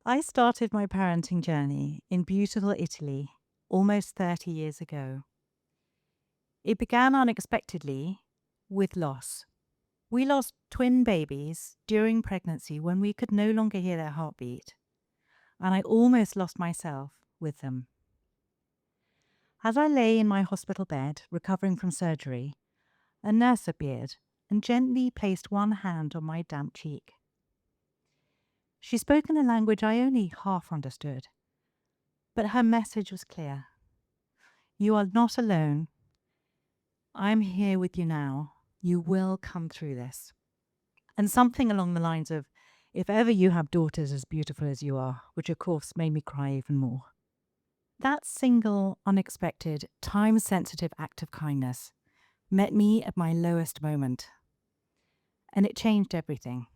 I started my parenting journey in beautiful Italy almost 30 years ago. It began unexpectedly with loss. We lost twin babies during pregnancy when we could no longer hear their heartbeat, and I almost lost myself with them. As I lay in my hospital bed recovering from surgery, a nurse appeared and gently placed one hand on my damp cheek. She spoke in a language I only half understood, but her message was clear. You are not alone. I'm here with you now. You will come through this. And something along the lines of, if ever you have daughters as beautiful as you are, which of course made me cry even more. That single, unexpected, time-sensitive act of kindness met me at my lowest moment. And it changed everything.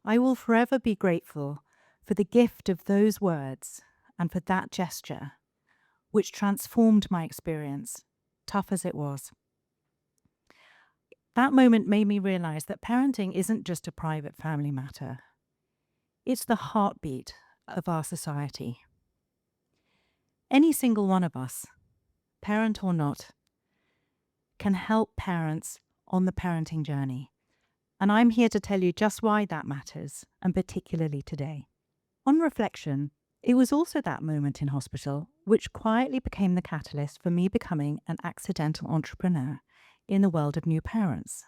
I will forever be grateful for the gift of those words and for that gesture, which transformed my experience, tough as it was. That moment made me realize that parenting isn't just a private family matter. It's the heartbeat of our society. Any single one of us, parent or not, can help parents on the parenting journey. And I'm here to tell you just why that matters, and particularly today. On reflection, it was also that moment in hospital which quietly became the catalyst for me becoming an accidental entrepreneur in the world of new parents.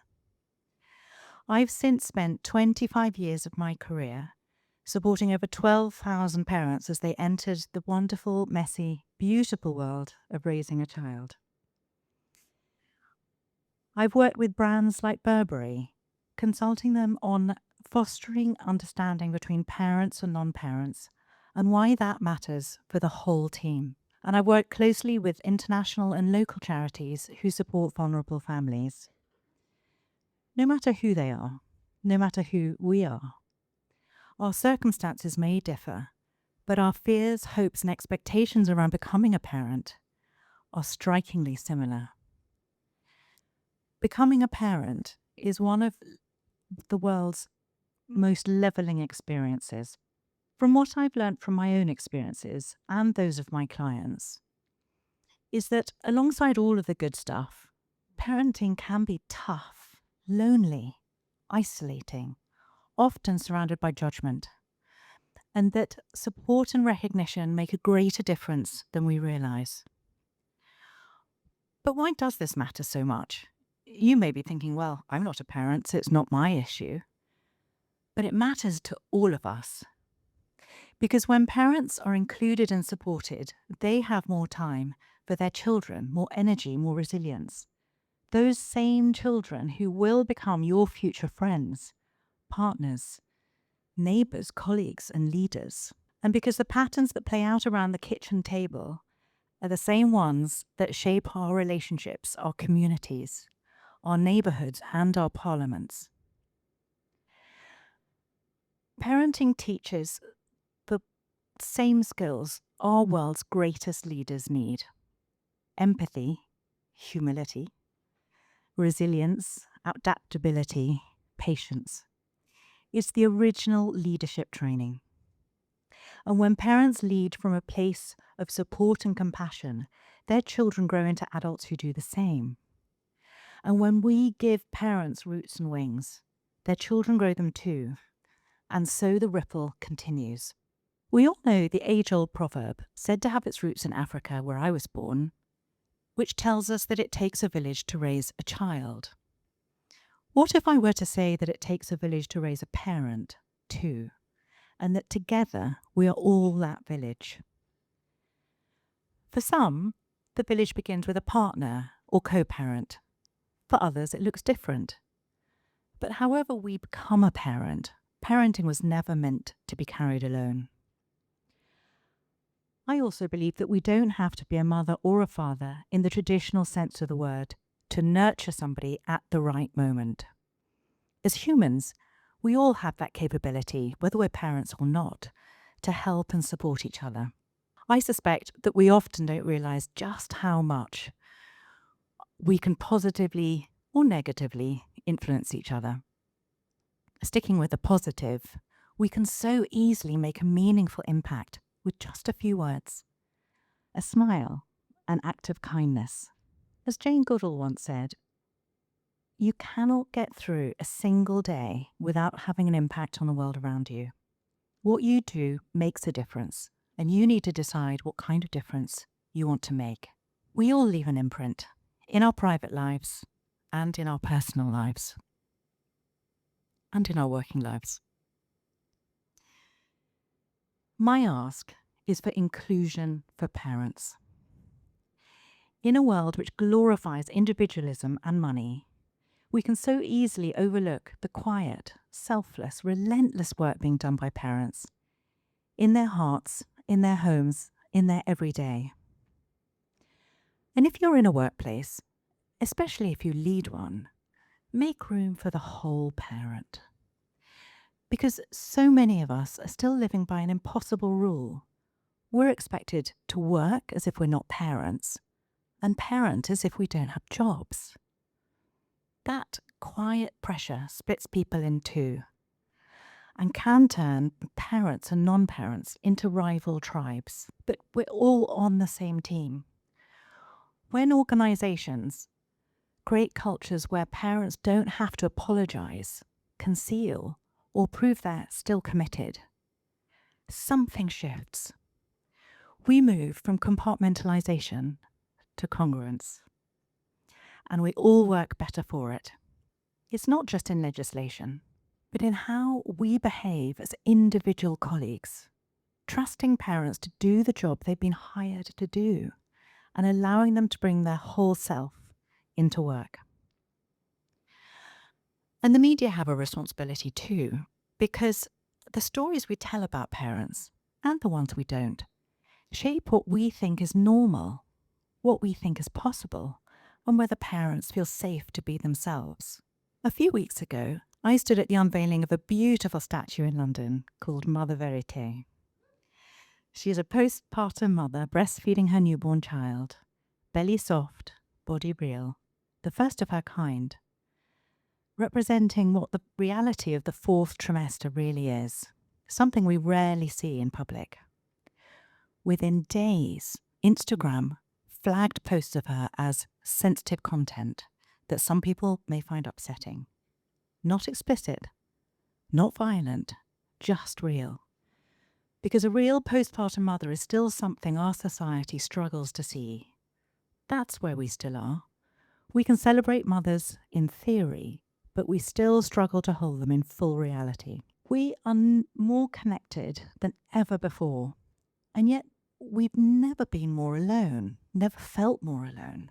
I've since spent 25 years of my career supporting over 12,000 parents as they entered the wonderful, messy, beautiful world of raising a child. I've worked with brands like Burberry, consulting them on fostering understanding between parents and non-parents and why that matters for the whole team. And I've worked closely with international and local charities who support vulnerable families. No matter who they are, no matter who we are, our circumstances may differ, but our fears, hopes, and expectations around becoming a parent are strikingly similar. Becoming a parent is one of the world's most leveling experiences. From what I've learned from my own experiences and those of my clients, is that alongside all of the good stuff, parenting can be tough, lonely, isolating, often surrounded by judgment, and that support and recognition make a greater difference than we realize. But why does this matter so much? You may be thinking, well, I'm not a parent, so it's not my issue. But it matters to all of us. Because when parents are included and supported, they have more time for their children, more energy, more resilience. Those same children who will become your future friends, partners, neighbours, colleagues, and leaders. And because the patterns that play out around the kitchen table are the same ones that shape our relationships, our communities, our neighbourhoods, and our parliaments. Parenting teaches the same skills our world's greatest leaders need: empathy, humility, resilience, adaptability, patience. It's the original leadership training. And when parents lead from a place of support and compassion, their children grow into adults who do the same. And when we give parents roots and wings, their children grow them too. And so the ripple continues. We all know the age-old proverb, said to have its roots in Africa, where I was born, which tells us that it takes a village to raise a child. What if I were to say that it takes a village to raise a parent too, and that together we are all that village? For some, the village begins with a partner or co-parent. For others, it looks different. But however we become a parent, parenting was never meant to be carried alone. I also believe that we don't have to be a mother or a father in the traditional sense of the word to nurture somebody at the right moment. As humans, we all have that capability, whether we're parents or not, to help and support each other. I suspect that we often don't realize just how much we can positively or negatively influence each other. Sticking with the positive, We can so easily make a meaningful impact with just a few words. A smile, an act of kindness. As Jane Goodall once said, you cannot get through a single day without having an impact on the world around you. What you do makes a difference, and you need to decide what kind of difference you want to make. We all leave an imprint in our private lives and in our personal lives and in our working lives. My ask is for inclusion for parents. In a world which glorifies individualism and money, we can so easily overlook the quiet, selfless, relentless work being done by parents in their hearts, in their homes, in their everyday. And if you're in a workplace, especially if you lead one, make room for the whole parent. Because so many of us are still living by an impossible rule. We're expected to work as if we're not parents, and parent as if we don't have jobs. That quiet pressure splits people in two and can turn parents and non-parents into rival tribes. But we're all on the same team. When organisations create cultures where parents don't have to apologise, conceal, or prove they're still committed, something shifts. We move from compartmentalisation to congruence, and we all work better for it. It's not just in legislation, but in how we behave as individual colleagues, trusting parents to do the job they've been hired to do and allowing them to bring their whole self into work. And the media have a responsibility too, because the stories we tell about parents, and the ones we don't, shape what we think is normal, what we think is possible, and whether parents feel safe to be themselves. A few weeks ago, I stood at the unveiling of a beautiful statue in London called Mother Verité. She is a postpartum mother breastfeeding her newborn child, belly soft, body real, the first of her kind, representing what the reality of the fourth trimester really is, something we rarely see in public. Within days, Instagram flagged posts of her as sensitive content that some people may find upsetting. Not explicit, not violent, just real. Because a real postpartum mother is still something our society struggles to see. That's where we still are. We can celebrate mothers in theory, but we still struggle to hold them in full reality. We are more connected than ever before, and yet we've never been more alone, never felt more alone.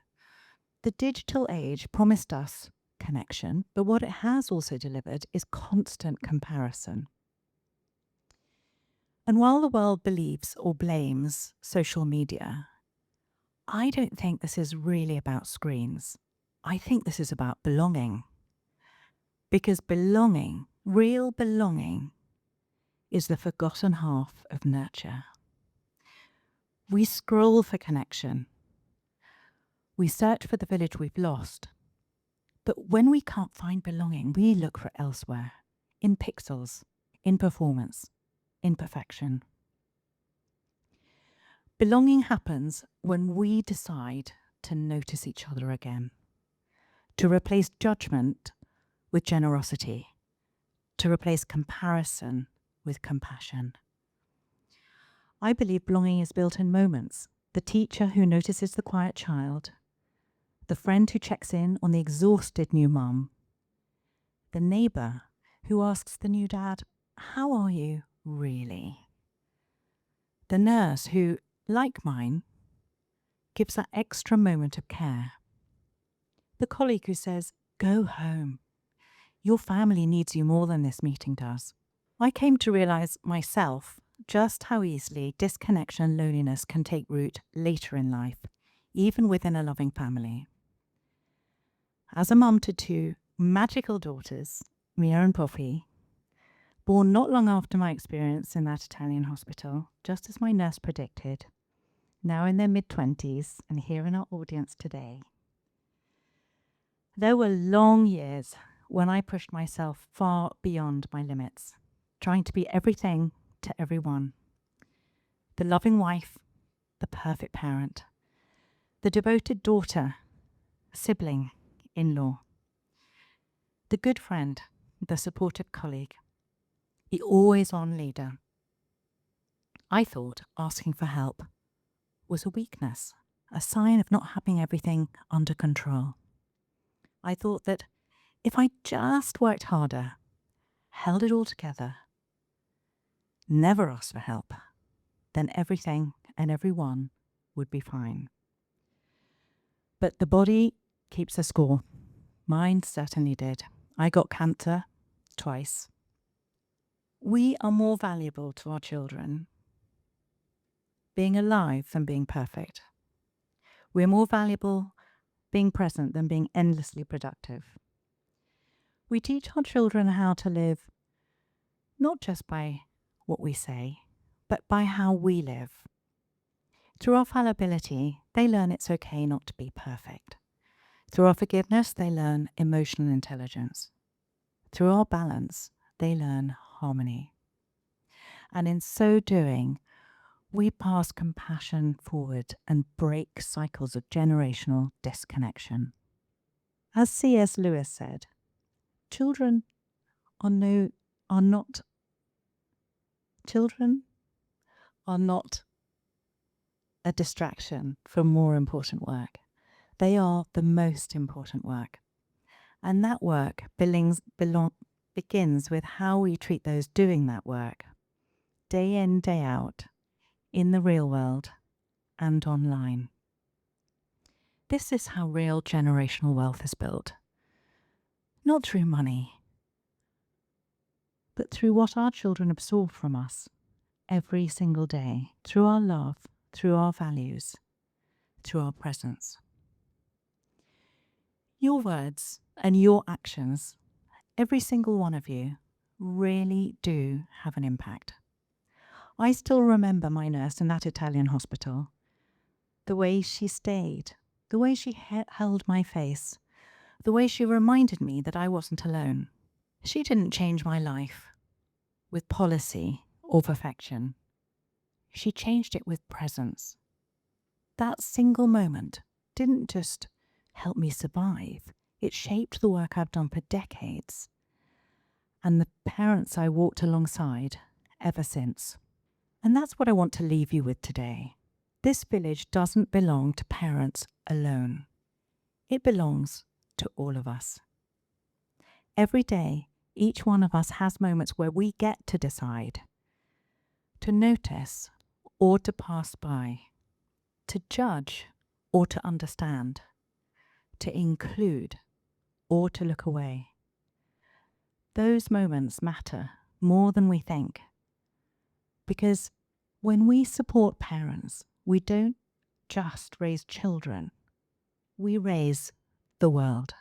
The digital age promised us connection, but what it has also delivered is constant comparison. And while the world believes or blames social media, I don't think this is really about screens. I think this is about belonging. Because belonging, real belonging, is the forgotten half of nurture. We scroll for connection. We search for the village we've lost. But when we can't find belonging, we look for it elsewhere, in pixels, in performance, in perfection. Belonging happens when we decide to notice each other again, to replace judgment with generosity, to replace comparison with compassion. I believe belonging is built in moments. The teacher who notices the quiet child, the friend who checks in on the exhausted new mum, the neighbour who asks the new dad, "How are you really?" The nurse who, like mine, gives that extra moment of care. The colleague who says, "Go home. Your family needs you more than this meeting does." I came to realise myself just how easily disconnection and loneliness can take root later in life, even within a loving family. As a mum to two magical daughters, Mia and Poppy, born not long after my experience in that Italian hospital, just as my nurse predicted, now in their mid-20s and here in our audience today. There were long years when I pushed myself far beyond my limits, trying to be everything to everyone. The loving wife, the perfect parent, the devoted daughter, sibling, in-law, the good friend, the supportive colleague, the always-on leader. I thought asking for help was a weakness, a sign of not having everything under control. I thought that if I just worked harder, held it all together, never asked for help, then everything and everyone would be fine. But the body keeps a score. Mine certainly did. I got cancer twice. We are more valuable to our children being alive than being perfect. We're more valuable being present than being endlessly productive. We teach our children how to live not just by what we say, but by how we live. Through our fallibility, they learn it's okay not to be perfect. Through our forgiveness, they learn emotional intelligence. Through our balance, they learn harmony. And in so doing, we pass compassion forward and break cycles of generational disconnection. As C.S. Lewis said, children are not a distraction from more important work. They are the most important work. And that work begins with how we treat those doing that work, day in, day out, in the real world and online. This is how real generational wealth is built. Not through money, but through what our children absorb from us every single day, through our love, through our values, through our presence. Your words and your actions, every single one of you, really do have an impact. I still remember my nurse in that Italian hospital, the way she stayed, the way she held my face, the way she reminded me that I wasn't alone. She didn't change my life with policy or perfection. She changed it with presence. That single moment didn't just help me survive. It shaped the work I've done for decades and the parents I walked alongside ever since. And that's what I want to leave you with today. This village doesn't belong to parents alone. It belongs to all of us. Every day, each one of us has moments where we get to decide, to notice or to pass by, to judge or to understand, to include or to look away. Those moments matter more than we think, because when we support parents, we don't just raise children, we raise the world.